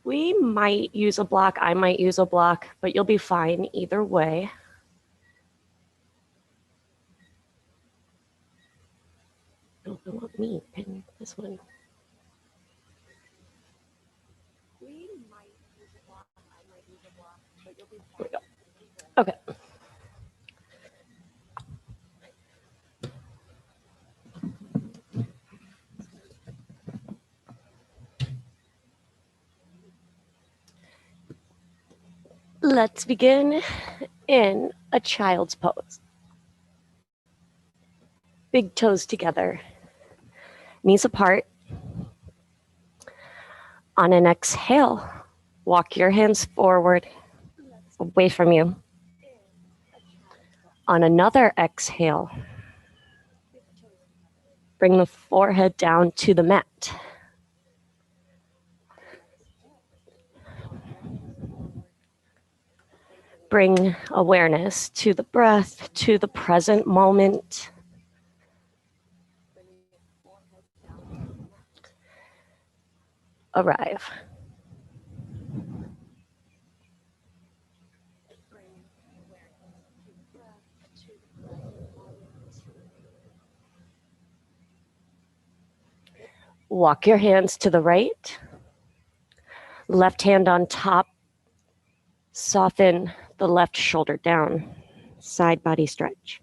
We might use a block, I might use a block, but you'll be fine either way. Oh, I want me, and this one. We might use a block, I might use a block, but you'll be fine. Here we go. Okay. Let's begin in a child's pose. Big toes together, knees apart. On an exhale, walk your hands forward, away from you. On another exhale, bring the forehead down to the mat. Bring awareness to the breath, to the present moment. Arrive. Walk your hands to the right. Left hand on top. Soften the left shoulder down. Side body stretch.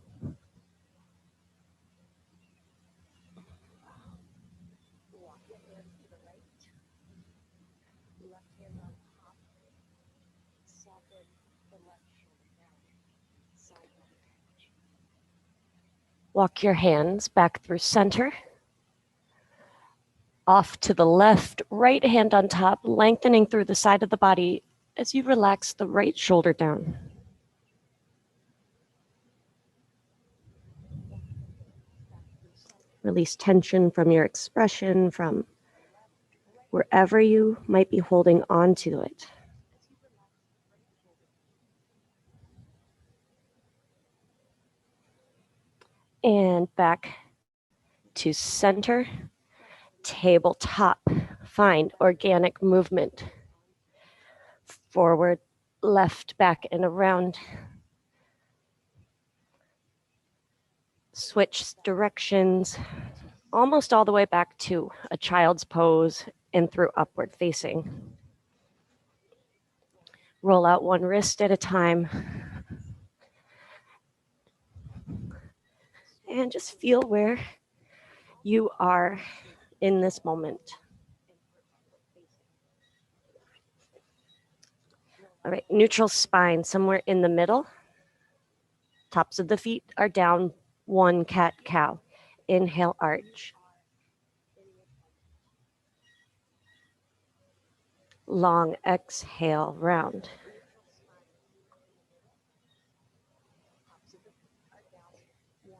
Walk your hands back through center. Off to the left, right hand on top, lengthening through the side of the body as you relax the right shoulder down. Release tension from your expression, from wherever you might be holding on to it. And back to center, tabletop. Find organic movement. Forward, left, back, and around. Switch directions, almost all the way back to a child's pose and through upward facing. Roll out one wrist at a time. And just feel where you are in this moment. All right, neutral spine, somewhere in the middle. Tops of the feet are down, one cat-cow. Inhale, arch. Long exhale, round.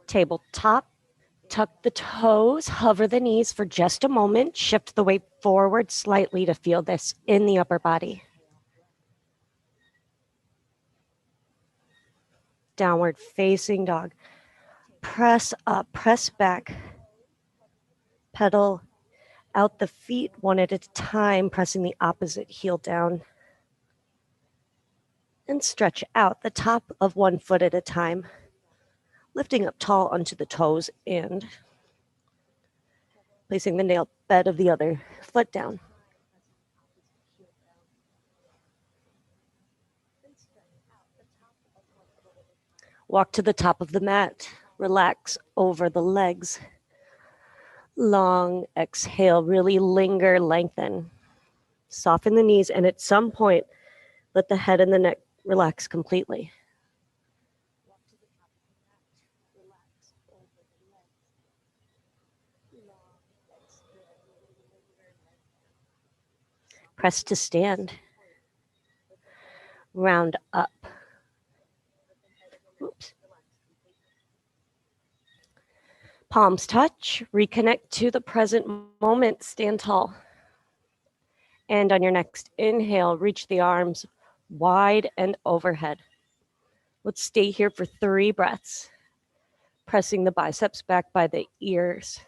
Tabletop. Tuck the toes, hover the knees for just a moment. Shift the weight forward slightly to feel this in the upper body. Downward facing dog. Press up, press back. Pedal out the feet one at a time, pressing the opposite heel down. And stretch out the top of one foot at a time, lifting up tall onto the toes and placing the nail bed of the other foot down. Walk to the top of the mat. Relax over the legs. Long exhale, really linger, lengthen. Soften the knees, and at some point, let the head and the neck relax completely. Press to stand. Round up. Oops. Palms touch. Reconnect to the present moment. Stand tall. And on your next inhale, reach the arms wide and overhead. Let's stay here for 3 breaths. Pressing the biceps back by the ears.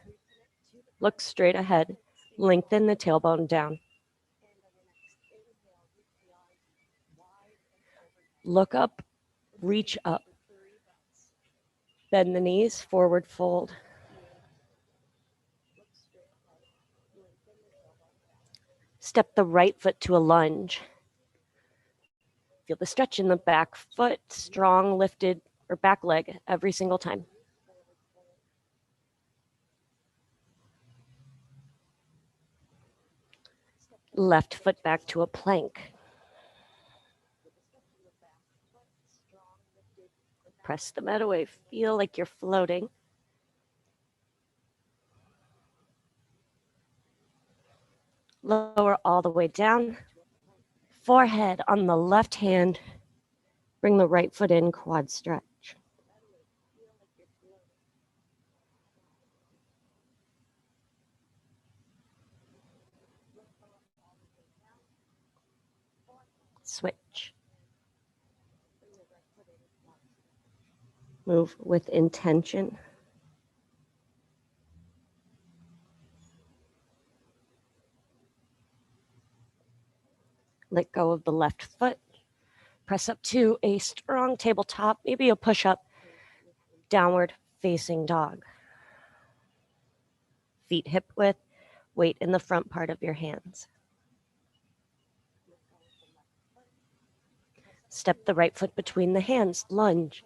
Look straight ahead. Lengthen the tailbone down. Look up, reach up. Bend the knees, forward fold. Step the right foot to a lunge. Feel the stretch in the back foot, strong lifted or back leg every single time. Left foot back to a plank. Press the mat away. Feel like you're floating. Lower all the way down. Forehead on the left hand. Bring the right foot in, quad stretch. Switch. Move with intention. Let go of the left foot. Press up to a strong tabletop, maybe a push-up, downward facing dog. Feet hip width, weight in the front part of your hands. Step the right foot between the hands, lunge.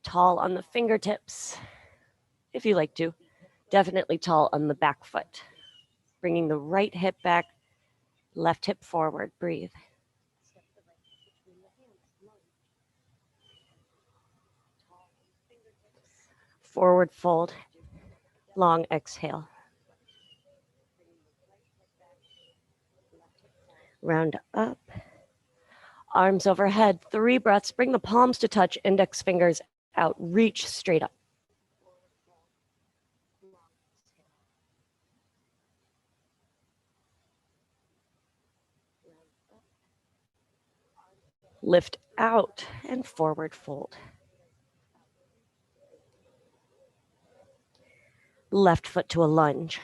Tall on the fingertips, if you like to. Definitely tall on the back foot. Bringing the right hip back, left hip forward, breathe. Forward fold, long exhale. Round up. Arms overhead, 3 breaths. Bring the palms to touch, index fingers out. Reach straight up. Lift out and forward fold. Left foot to a lunge.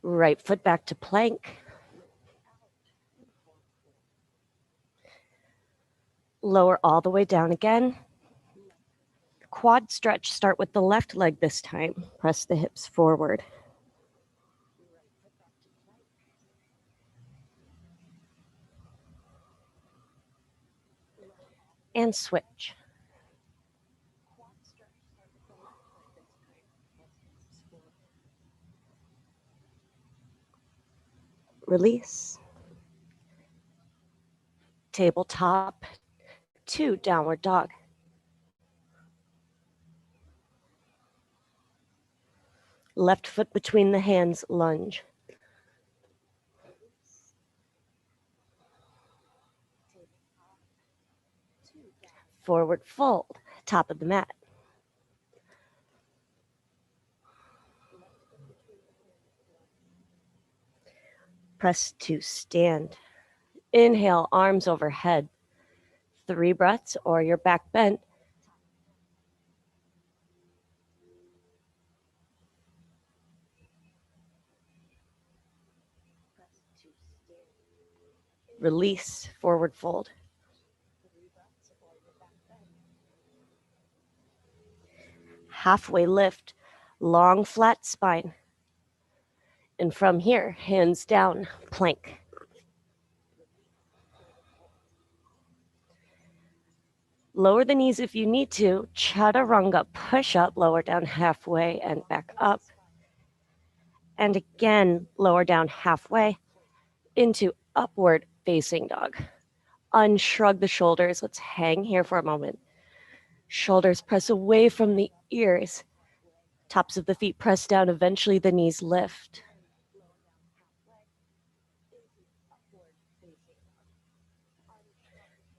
Right foot back to plank. Lower all the way down again. Quad stretch, start with the left leg this time. Press the hips forward. And switch. Release. Tabletop to downward dog. Left foot between the hands, lunge. Forward fold, top of the mat. Press to stand. Inhale, arms overhead. 3 breaths or your back bent. Release, forward fold. Halfway lift, long flat spine. And from here, hands down, plank. Lower the knees if you need to. Chaturanga, push up, lower down halfway and back up. And again, lower down halfway into upward facing dog. Unshrug the shoulders. Let's hang here for a moment. Shoulders press away from the ears. Tops of the feet press down. Eventually the knees lift.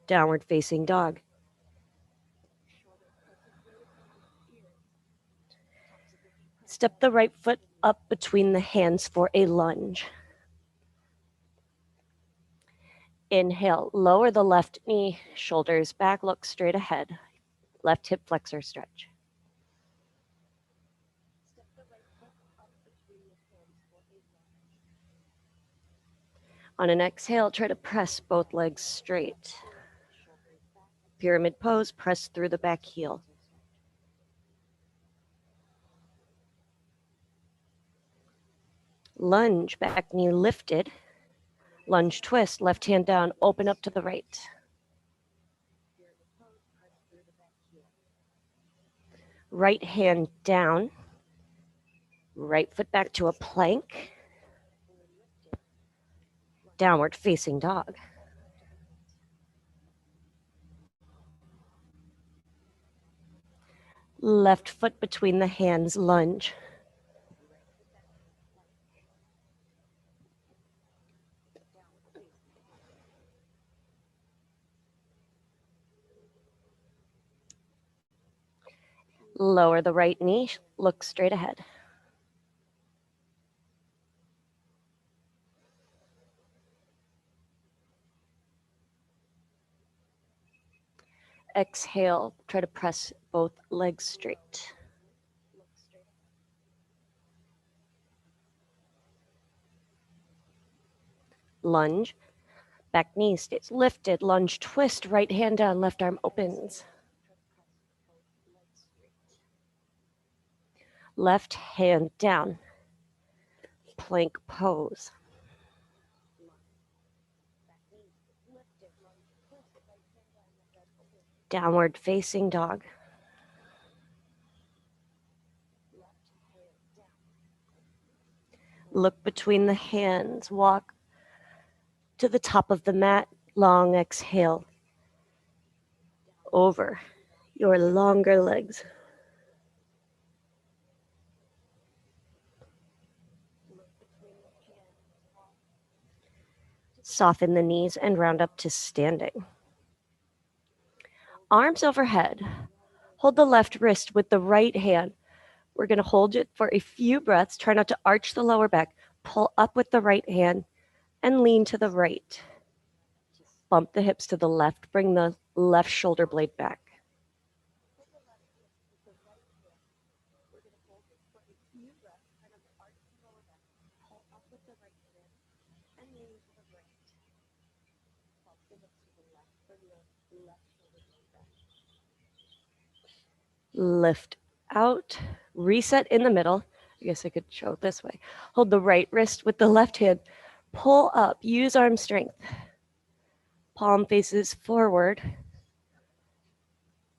Downward facing dog. Step the right foot up between the hands for a lunge. Inhale, lower the left knee, shoulders back, look straight ahead. Left hip flexor stretch. On an exhale, try to press both legs straight. Pyramid pose, press through the back heel. Lunge, back knee lifted. Lunge twist, left hand down, open up to the right. Right hand down. Right foot back to a plank. Downward facing dog. Left foot between the hands, lunge. Lower the right knee, look straight ahead. Exhale, try to press both legs straight. Lunge, back knee stays lifted, lunge twist, right hand down, left arm opens. Left hand down, plank pose. Downward facing dog. Look between the hands, walk to the top of the mat, long exhale over your longer legs. Soften the knees and round up to standing. Arms overhead. Hold the left wrist with the right hand. We're going to hold it for a few breaths. Try not to arch the lower back. Pull up with the right hand and lean to the right. Bump the hips to the left. Bring the left shoulder blade back. Lift out, reset in the middle. I guess I could show it this way. Hold the right wrist with the left hand. Pull up, use arm strength. Palm faces forward.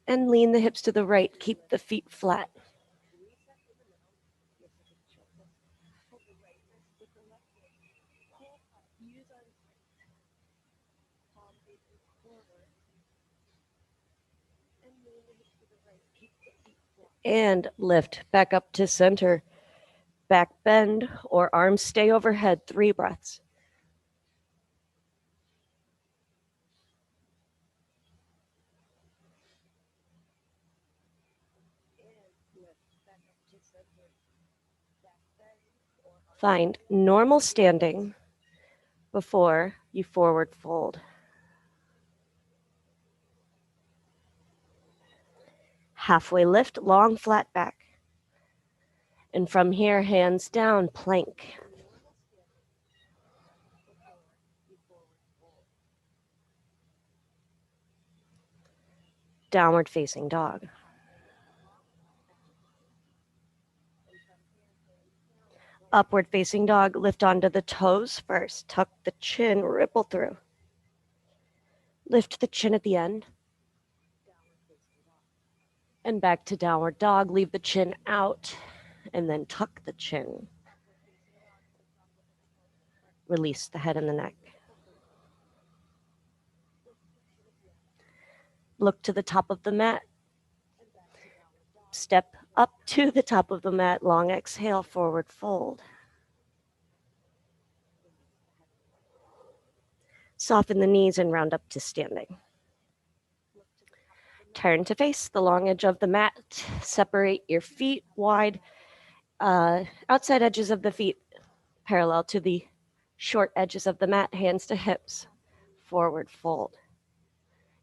And lean the hips to the right. Keep the feet flat. And lift back up to center. Back bend or arms stay overhead. 3 breaths. Find normal standing before you forward fold. Halfway lift, long flat back. And from here, hands down, plank. Downward facing dog. Upward facing dog, lift onto the toes first. Tuck the chin, ripple through. Lift the chin at the end. And back to downward dog, leave the chin out. And then tuck the chin. Release the head and the neck. Look to the top of the mat. Step up to the top of the mat, long exhale, forward fold. Soften the knees and round up to standing. Turn to face the long edge of the mat. Separate your feet wide, outside edges of the feet parallel to the short edges of the mat, hands to hips, forward fold.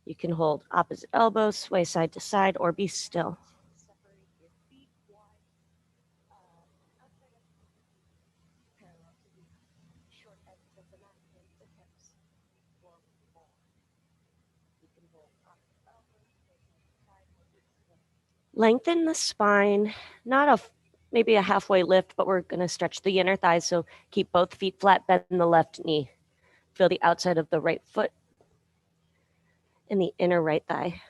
You can hold opposite elbows, sway side to side, or be still. Lengthen the spine, maybe a halfway lift, but we're going to stretch the inner thighs. So keep both feet flat, bend the left knee. Feel the outside of the right foot and the inner right thigh.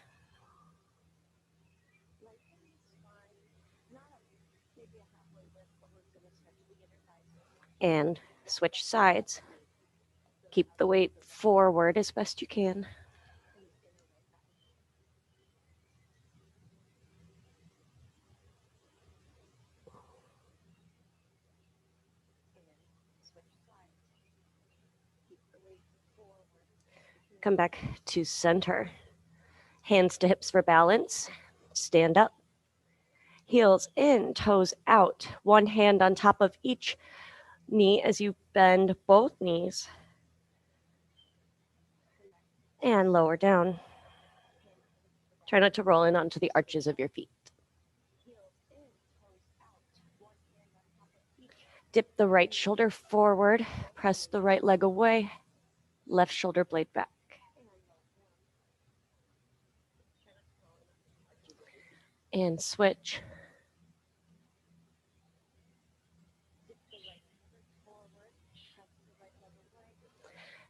And switch sides. Keep the weight forward as best you can. Come back to center. Hands to hips for balance. Stand up. Heels in, toes out. One hand on top of each knee as you bend both knees. And lower down. Try not to roll in onto the arches of your feet. Dip the right shoulder forward. Press the right leg away. Left shoulder blade back. And switch.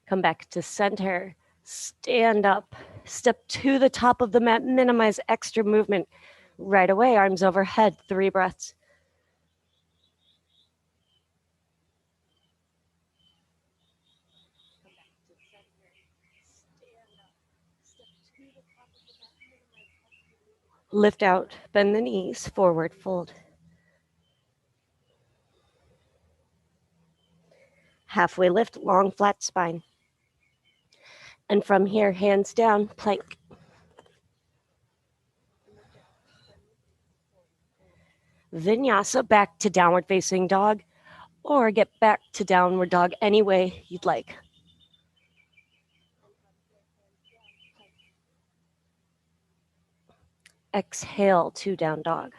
Come back to center. Stand up. Step to the top of the mat. Minimize extra movement. Right away, arms overhead. 3 breaths. Lift out. Bend the knees. Forward fold. Halfway lift. Long flat spine. And from here, hands down, plank. Vinyasa, back to downward facing dog, or get back to downward dog any way you'd like. Exhale to down dog.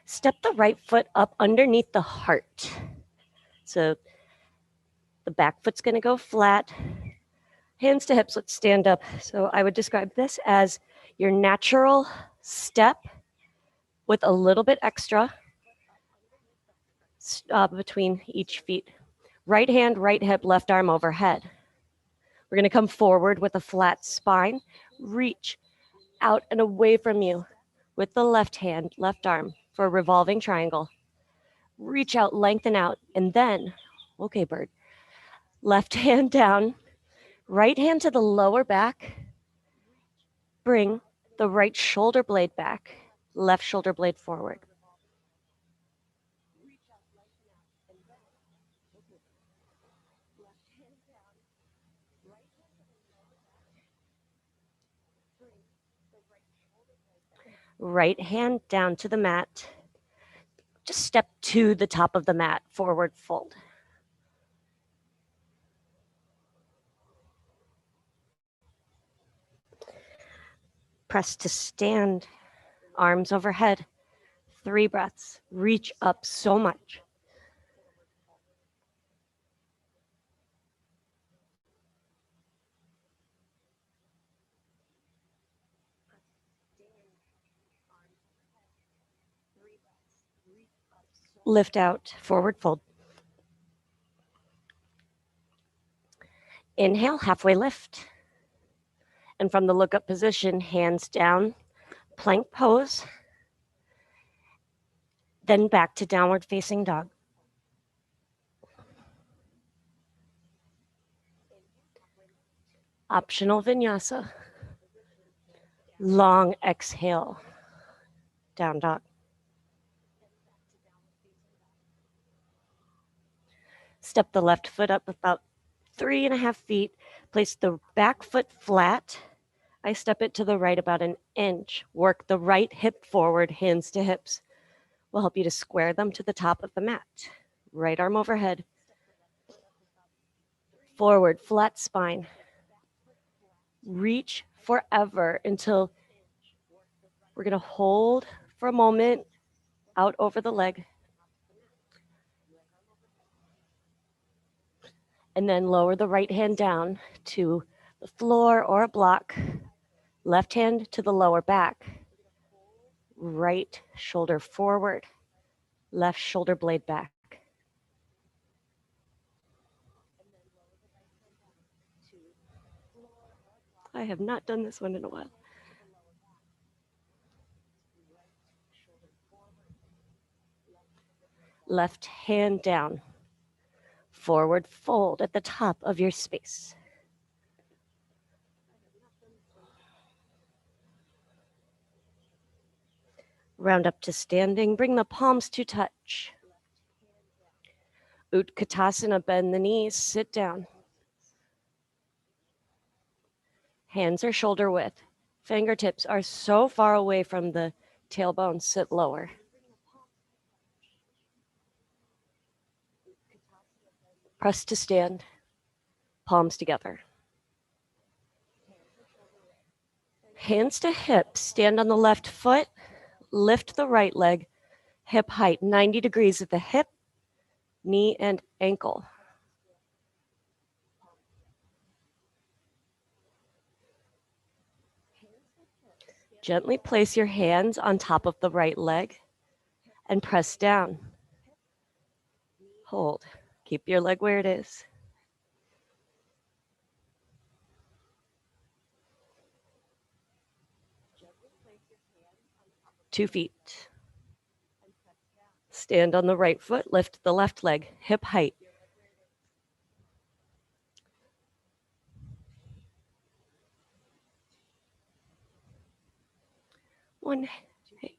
Step the right foot up underneath the heart. So the back foot's going to go flat. Hands to hips, let's stand up. So I would describe this as your natural step with a little bit extra between each feet. Right hand, right hip, left arm overhead. We're going to come forward with a flat spine. Reach out and away from you with the left hand, left arm for a revolving triangle. Reach out, lengthen out, and then, okay, bird. Left hand down, right hand to the lower back. Bring the right shoulder blade back, left shoulder blade forward. Right hand down to the mat. Just step to the top of the mat, forward fold. Press to stand, arms overhead. 3 breaths. Reach up so much. Lift out, forward fold. Inhale, halfway lift. And from the look up position, hands down, plank pose. Then back to downward facing dog. Optional vinyasa. Long exhale, down dog. Step the left foot up about 3.5 feet. Place the back foot flat. I step it to the right about an inch. Work the right hip forward, hands to hips. Will help you to square them to the top of the mat. Right arm overhead. Forward, flat spine. Reach forever until we're going to hold for a moment out over the leg. And then lower the right hand down to the floor or a block. Left hand to the lower back. Right shoulder forward. Left shoulder blade back. I have not done this one in a while. Left hand down. Forward fold at the top of your space. Round up to standing. Bring the palms to touch. Utkatasana, bend the knees, sit down. Hands are shoulder width. Fingertips are so far away from the tailbone, sit lower. Press to stand, palms together. Hands to hips, stand on the left foot, lift the right leg, hip height 90 degrees at the hip, knee and ankle. Gently place your hands on top of the right leg and press down. Hold. Keep your leg where it is. Two feet. Stand on the right foot, lift the left leg, hip height.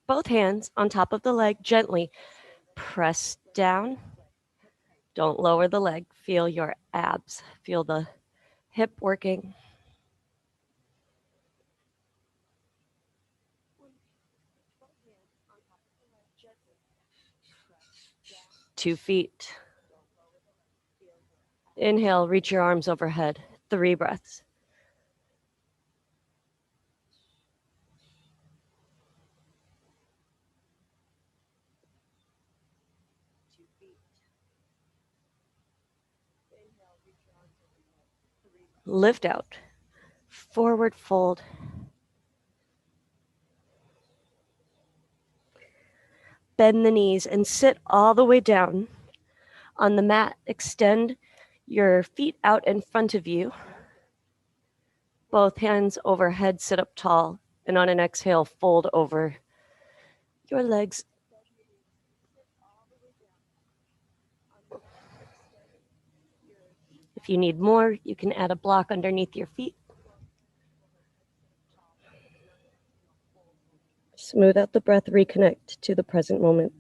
Both hands on top of the leg, gently press down. Don't lower the leg. Feel your abs. Feel the hip working. Two feet. Inhale, reach your arms overhead. 3 breaths. Lift out. Forward fold. Bend the knees and sit all the way down. On the mat, extend your feet out in front of you. Both hands overhead, sit up tall. And on an exhale, fold over your legs. If you need more, you can add a block underneath your feet. Smooth out the breath, reconnect to the present moment.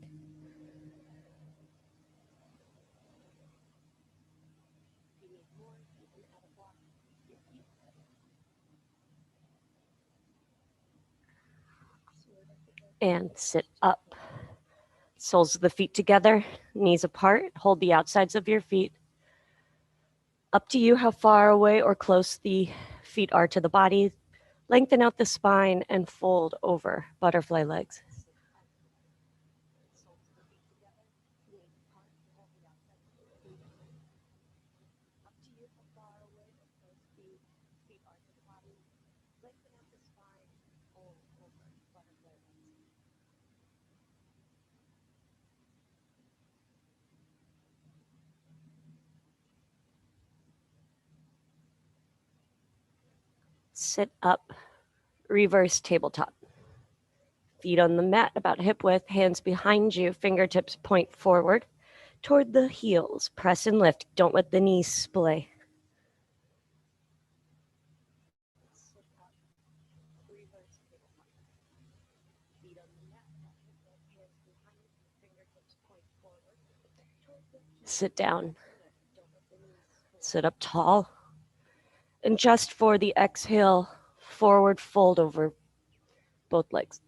And sit up. Soles of the feet together, knees apart. Hold the outsides of your feet. Up to you how far away or close the feet are to the body. Lengthen out the spine and fold over, butterfly legs. Sit up, reverse tabletop. Feet on the mat about hip width, hands behind you, fingertips point forward toward the heels. Press and lift. Don't let the knees splay. Sit down. Sit up tall. And just for the exhale, forward fold over both legs.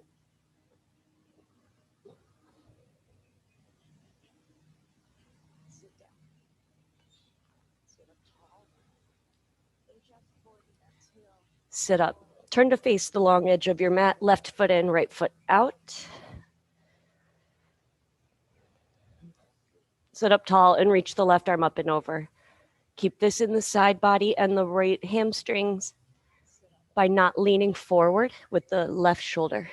Sit up. Turn to face the long edge of your mat, left foot in, right foot out. Sit up tall and reach the left arm up and over. Keep this in the side body and the right hamstrings. by not leaning forward with the left shoulder.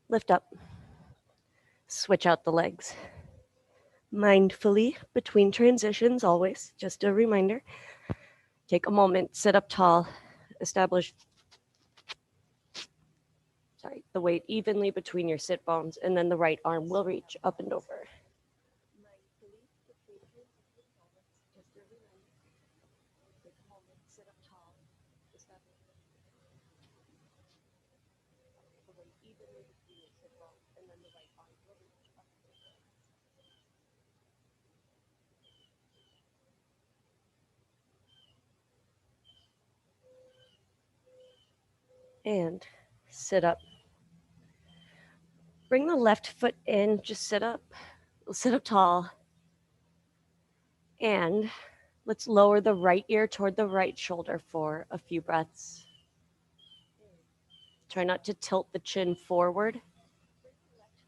Lift up. Switch out the legs. Mindfully between transitions, always, just a reminder. Take a moment, sit up tall, establish the weight evenly between your sit bones, and then the right arm will reach up and over. And sit up. Bring the left foot in, just sit up tall. And let's lower the right ear toward the right shoulder for a few breaths. Try not to tilt the chin forward,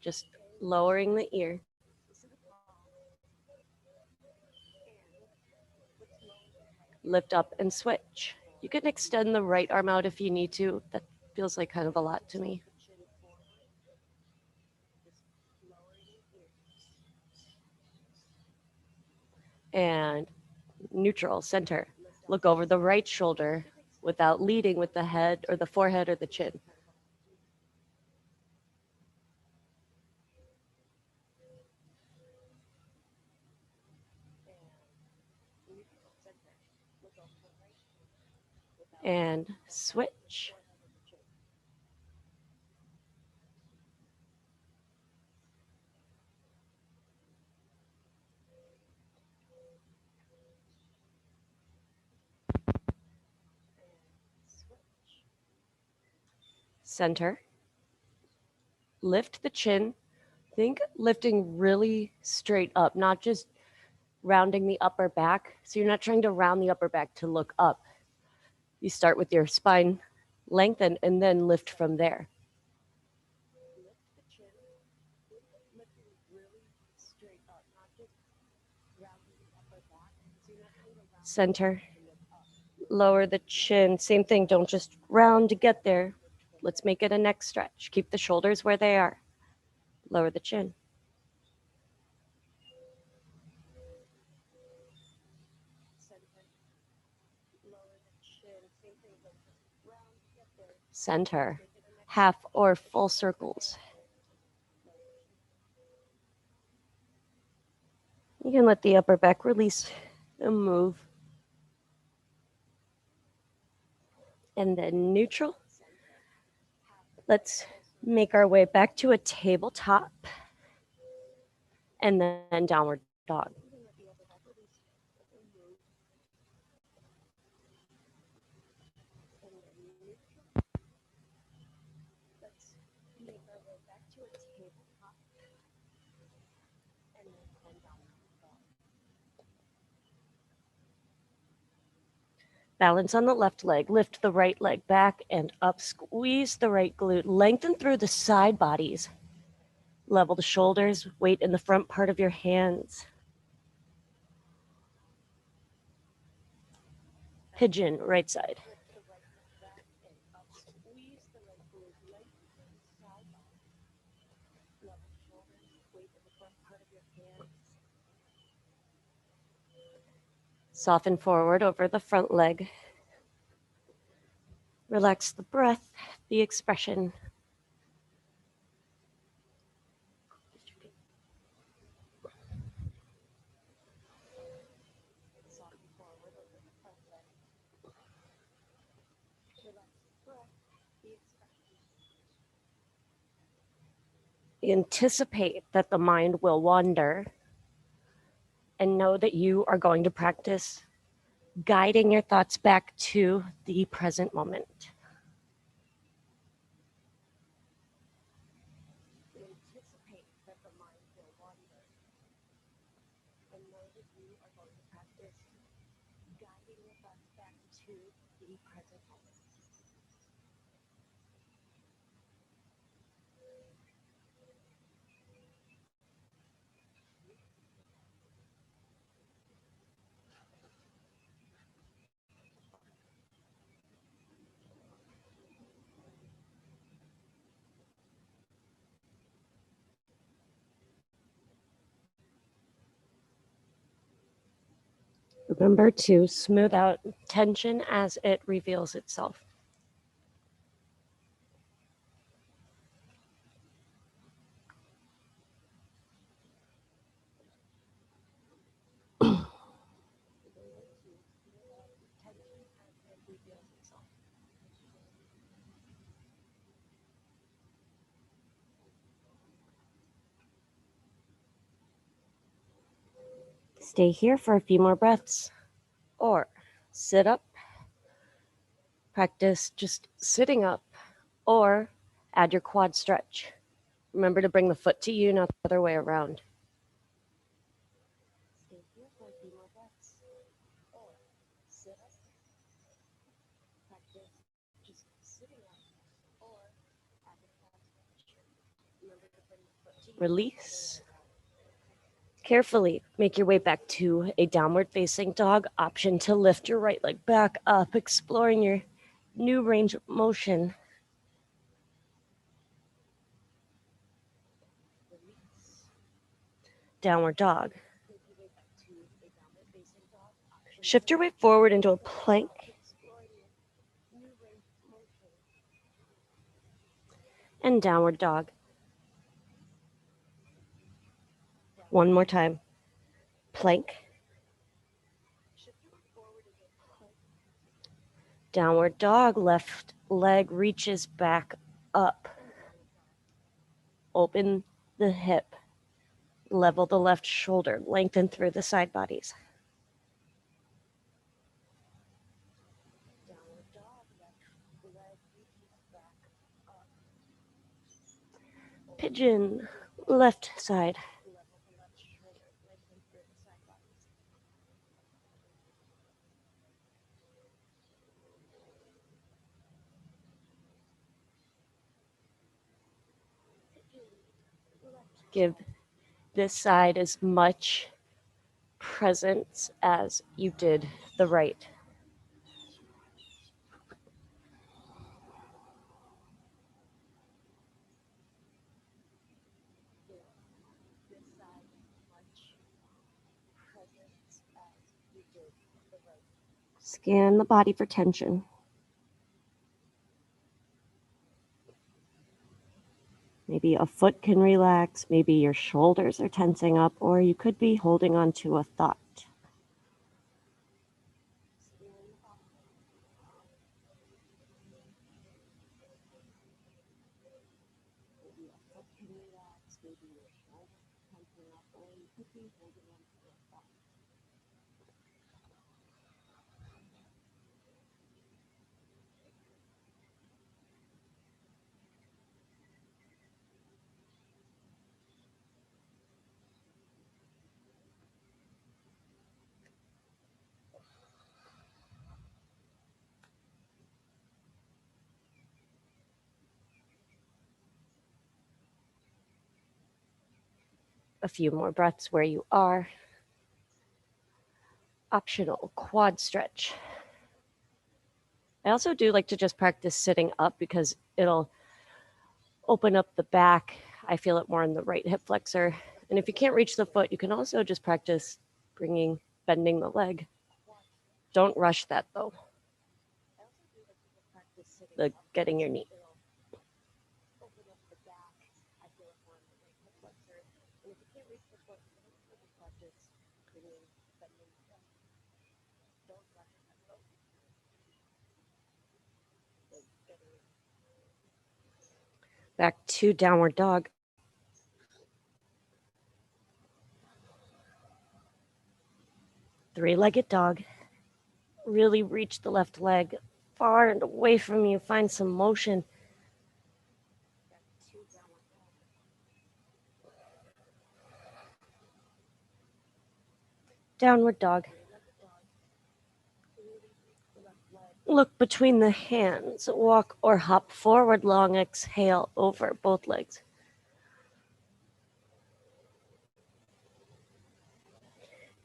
just lowering the ear. Lift up and switch. You can extend the right arm out if you need to. That feels like kind of a lot to me. And neutral, center. Look over the right shoulder without leading with the head or the forehead or the chin. And switch. Center. Lift the chin. Think lifting really straight up, not just rounding the upper back. So you're not trying to round the upper back to look up. You start with your spine lengthen and then lift from there. Center. Lower the chin. Same thing. Don't just round to get there. Let's make it a neck stretch. Keep the shoulders where they are. Lower the chin. Center. Half or full circles. You can let the upper back release and move. And then neutral. Let's make our way back to a tabletop and then downward dog. Balance on the left leg. Lift the right leg back and up. Squeeze the right glute. Lengthen through the side bodies. Level the shoulders. Weight in the front part of your hands. Pigeon, right side. Soften forward over the front leg. Relax the breath, the expression. Anticipate that the mind will wander and know that you are going to practice guiding your thoughts back to the present moment. Remember to smooth out tension as it reveals itself. Stay here for a few more breaths, or sit up, practice just sitting up, or add your quad stretch. Remember to bring the foot to you, not the other way around. Stay here for a few more breaths, or sit up, practice just sitting up, or add your quad stretch. Remember to bring the foot to you. Release. Carefully make your way back to a downward facing dog. Option to lift your right leg back up, exploring your new range of motion. Downward dog. Shift your way forward into a plank. And downward dog. One more time. Plank. Downward dog. Left leg reaches back up. Open the hip. Level the left shoulder. Lengthen through the side bodies. Downward dog. Left leg reaches back up. Pigeon. Left side. Level the left shoulder. Lengthen through the side bodies. Give this side as much presence as you did the right. Scan the body for tension. Maybe a foot can relax, maybe your shoulders are tensing up, or you could be holding on to a thought. A few more breaths where you are. Optional quad stretch. I also do like to just practice sitting up because it'll open up the back. I feel it more in the right hip flexor. And if you can't reach the foot, you can also just practice bending the leg. Don't rush that though. The getting your knee. Back to downward dog. Three-legged dog. Really reach the left leg far and away from you. Find some motion. Downward dog. Look between the hands. Walk or hop forward. Long exhale over both legs.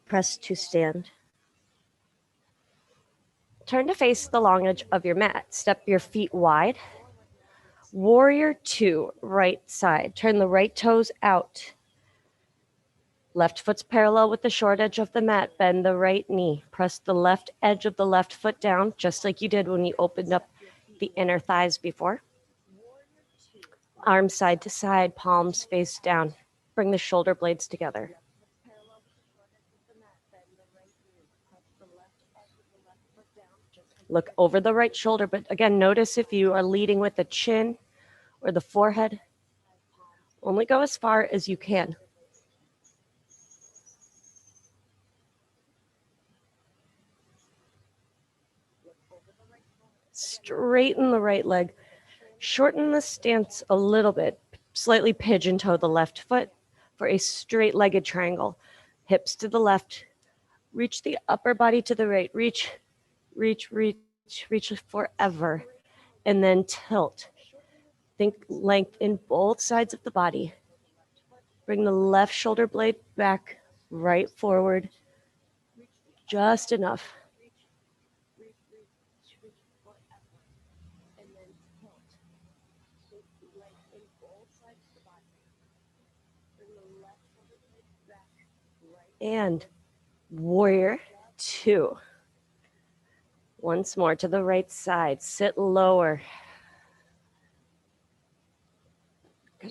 Press to stand. Turn to face the long edge of your mat. Step your feet wide. Warrior 2, right side. Turn the right toes out. Left foot's parallel with the short edge of the mat. Bend the right knee. Press the left edge of the left foot down, just like you did when you opened up the inner thighs before. Arms side to side, palms face down. Bring the shoulder blades together. Look over the right shoulder, but again, notice if you are leading with the chin or the forehead. Only go as far as you can. Straighten the right leg. Shorten the stance a little bit. Slightly pigeon toe the left foot for a straight-legged triangle. Hips to the left. Reach the upper body to the right. Reach, reach, reach, reach forever. And then tilt. Think length in both sides of the body. Bring the left shoulder blade back, right forward. Just enough. And warrior 2. Once more to the right side. Sit lower.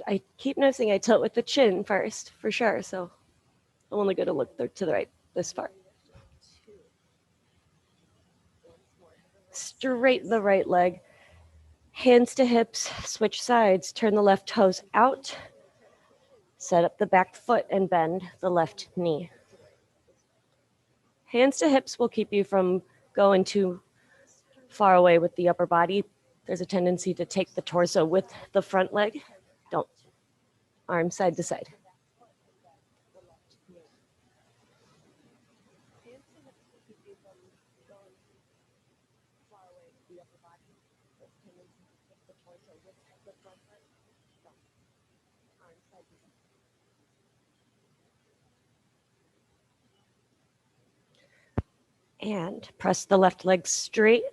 I keep noticing I tilt with the chin first, for sure. So I'm only going to look to the right this far. Straighten the right leg. Hands to hips. Switch sides. Turn the left toes out. Set up the back foot and bend the left knee. Hands to hips will keep you from going too far away with the upper body. There's a tendency to take the torso with the front leg. Don't. Arm side to side. And press the left leg straight.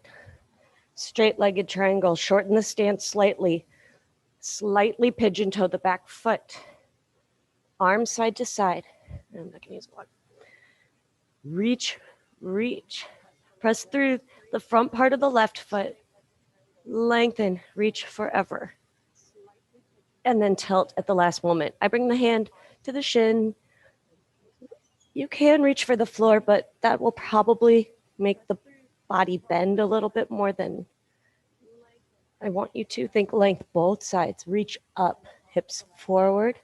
Straight-legged triangle. Shorten the stance slightly. Slightly pigeon toe the back foot. Arms side to side. I'm not going to use a lot. Reach, reach. Press through the front part of the left foot. Lengthen, reach forever. And then tilt at the last moment. I bring the hand to the shin. You can reach for the floor, but that will probably make the body bend a little bit more than I want you to. Think length both sides. Reach up, hips forward,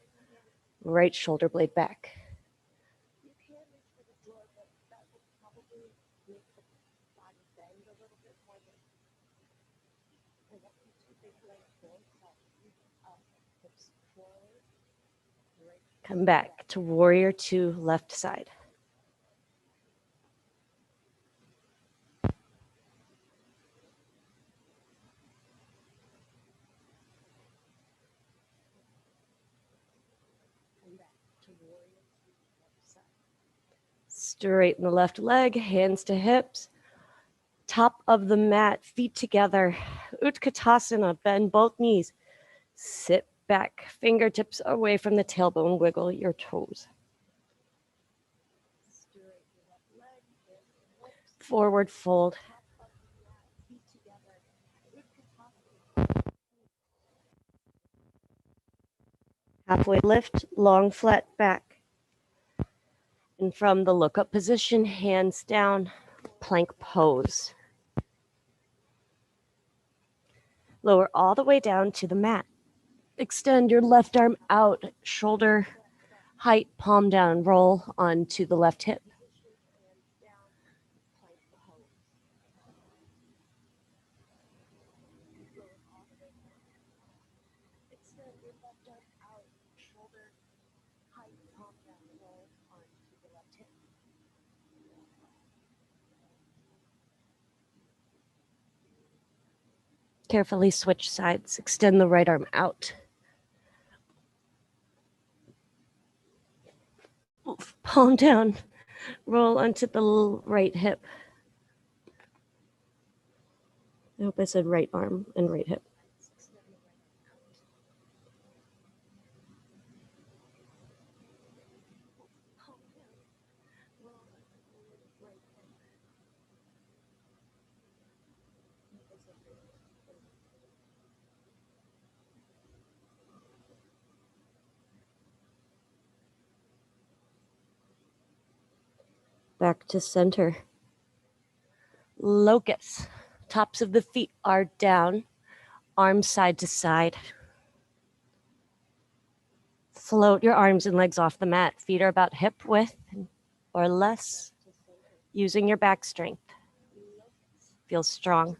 right shoulder blade back. Come back to warrior 2, left side. Straighten the left leg, hands to hips. Top of the mat, feet together. Utkatasana, bend both knees. Sit back, fingertips away from the tailbone, wiggle your toes. Forward fold. Halfway lift, long flat back. And from the look up position, hands down, plank pose. Lower all the way down to the mat. Extend your left arm out, shoulder height, palm down, roll onto the left hip. Carefully switch sides. Extend the right arm out. Palm down. Roll onto the right hip. I hope I said right arm and right hip. Back to center. Locust. Tops of the feet are down. Arms side to side. Float your arms and legs off the mat. Feet are about hip width or less. Using your back strength. Feel strong.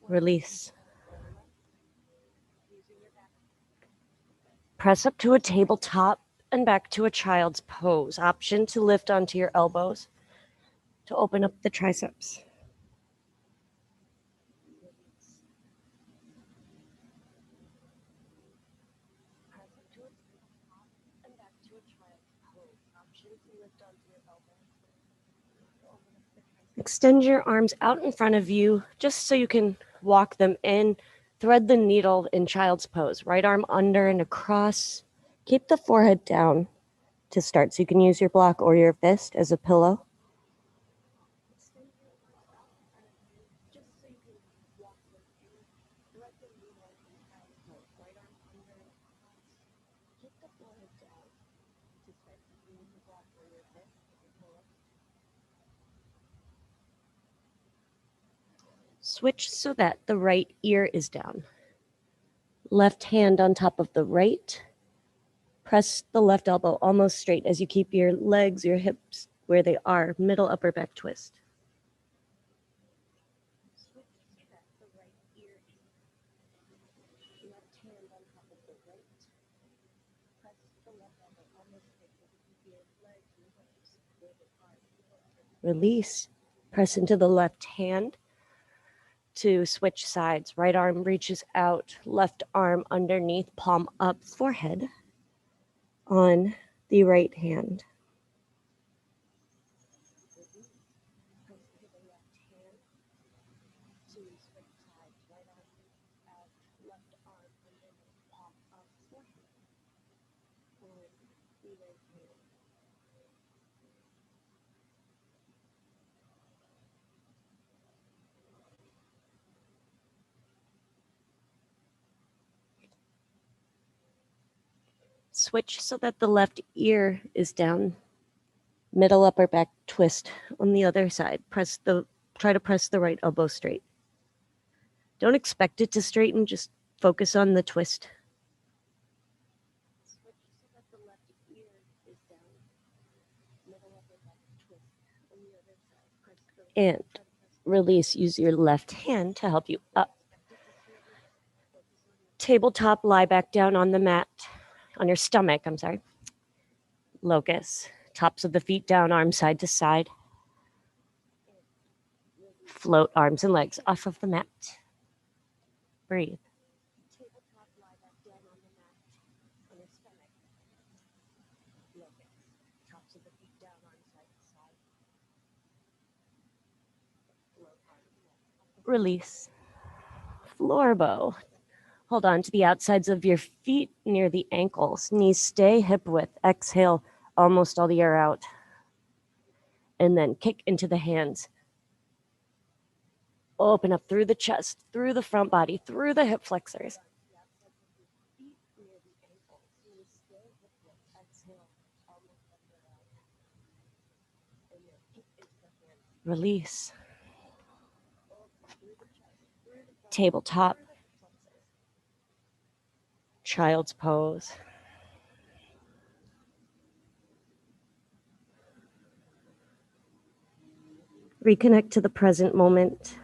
Release. Press up to a tabletop and back to a child's pose. Option to lift onto your elbows to open up the triceps. Extend your arms out in front of you just so you can walk them in. Thread the needle in child's pose. Right arm under and across. Keep the forehead down to start, so you can use your block or your fist as a pillow. Switch so that the right ear is down. Left hand on top of the right. Press the left elbow almost straight as you keep your legs, your hips where they are. Middle upper back twist. Release. Press into the left hand to switch sides. Right arm reaches out, left arm underneath, palm up, forehead on the right hand. Switch so that the left ear is down. Middle upper back twist on the other side. Try to press the right elbow straight. Don't expect it to straighten, just focus on the twist. And release. Use your left hand to help you up. Tabletop, lie back down on the mat, on your stomach, Locust. Tops of the feet down, arms side to side. Float arms and legs off of the mat. Breathe. Release. Floor bow. Hold on to the outsides of your feet near the ankles. Knees stay hip width. Exhale almost all the air out. And then kick into the hands. Open up through the chest, through the front body, through the hip flexors. Release. Tabletop. Child's pose. Reconnect to the present moment.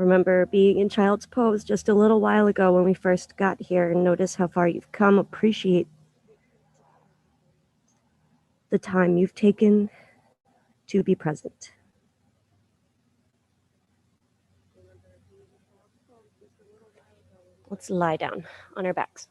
Remember being in child's pose just a little while ago when we first got here, and notice how far you've come. Appreciate the time you've taken to be present. Let's lie down on our backs.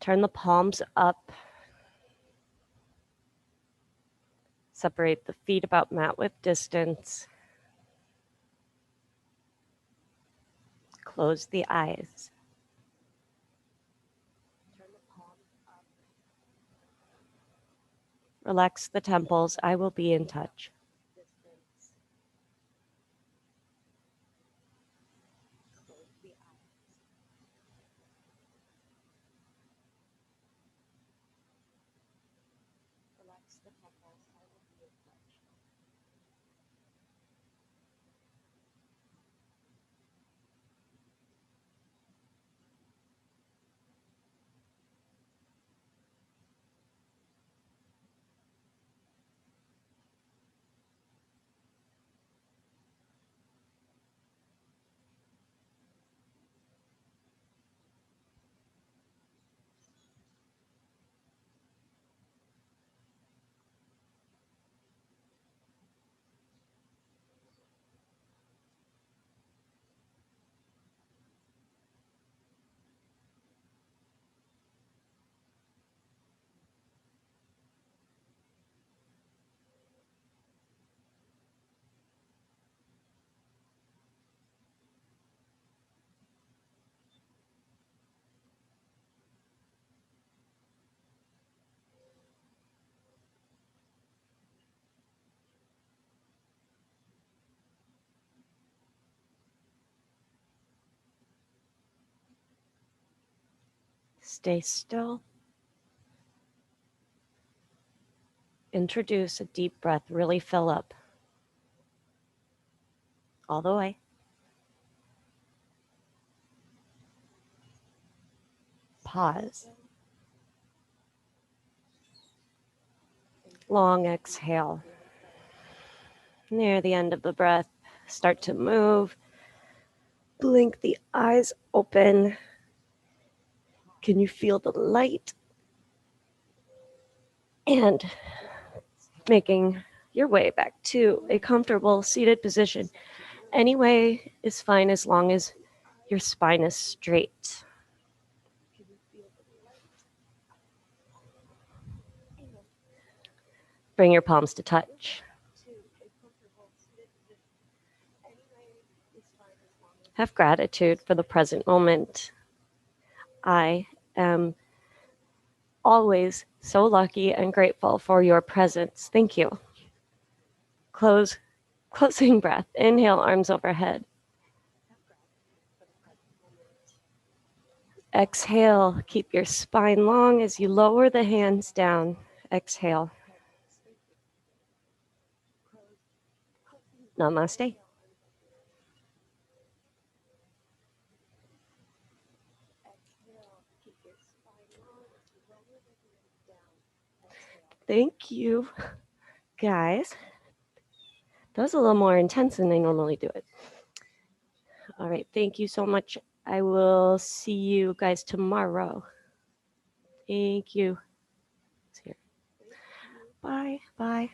Turn the palms up. Separate the feet about mat width distance. Close the eyes. Relax the temples. I will be in touch. Stay still. Introduce a deep breath. Really fill up. All the way. Pause. Long exhale. Near the end of the breath, start to move. Blink the eyes open. Can you feel the light? And making your way back to a comfortable seated position. Any way is fine as long as your spine is straight. Bring your palms to touch. Have gratitude for the present moment. I am always so lucky and grateful for your presence. Thank you. Closing breath. Inhale, arms overhead. Exhale, keep your spine long as you lower the hands down. Exhale. Namaste. Thank you, guys. That was a little more intense than I normally do it. All right, thank you so much. I will see you guys tomorrow. Thank you. Bye. Bye.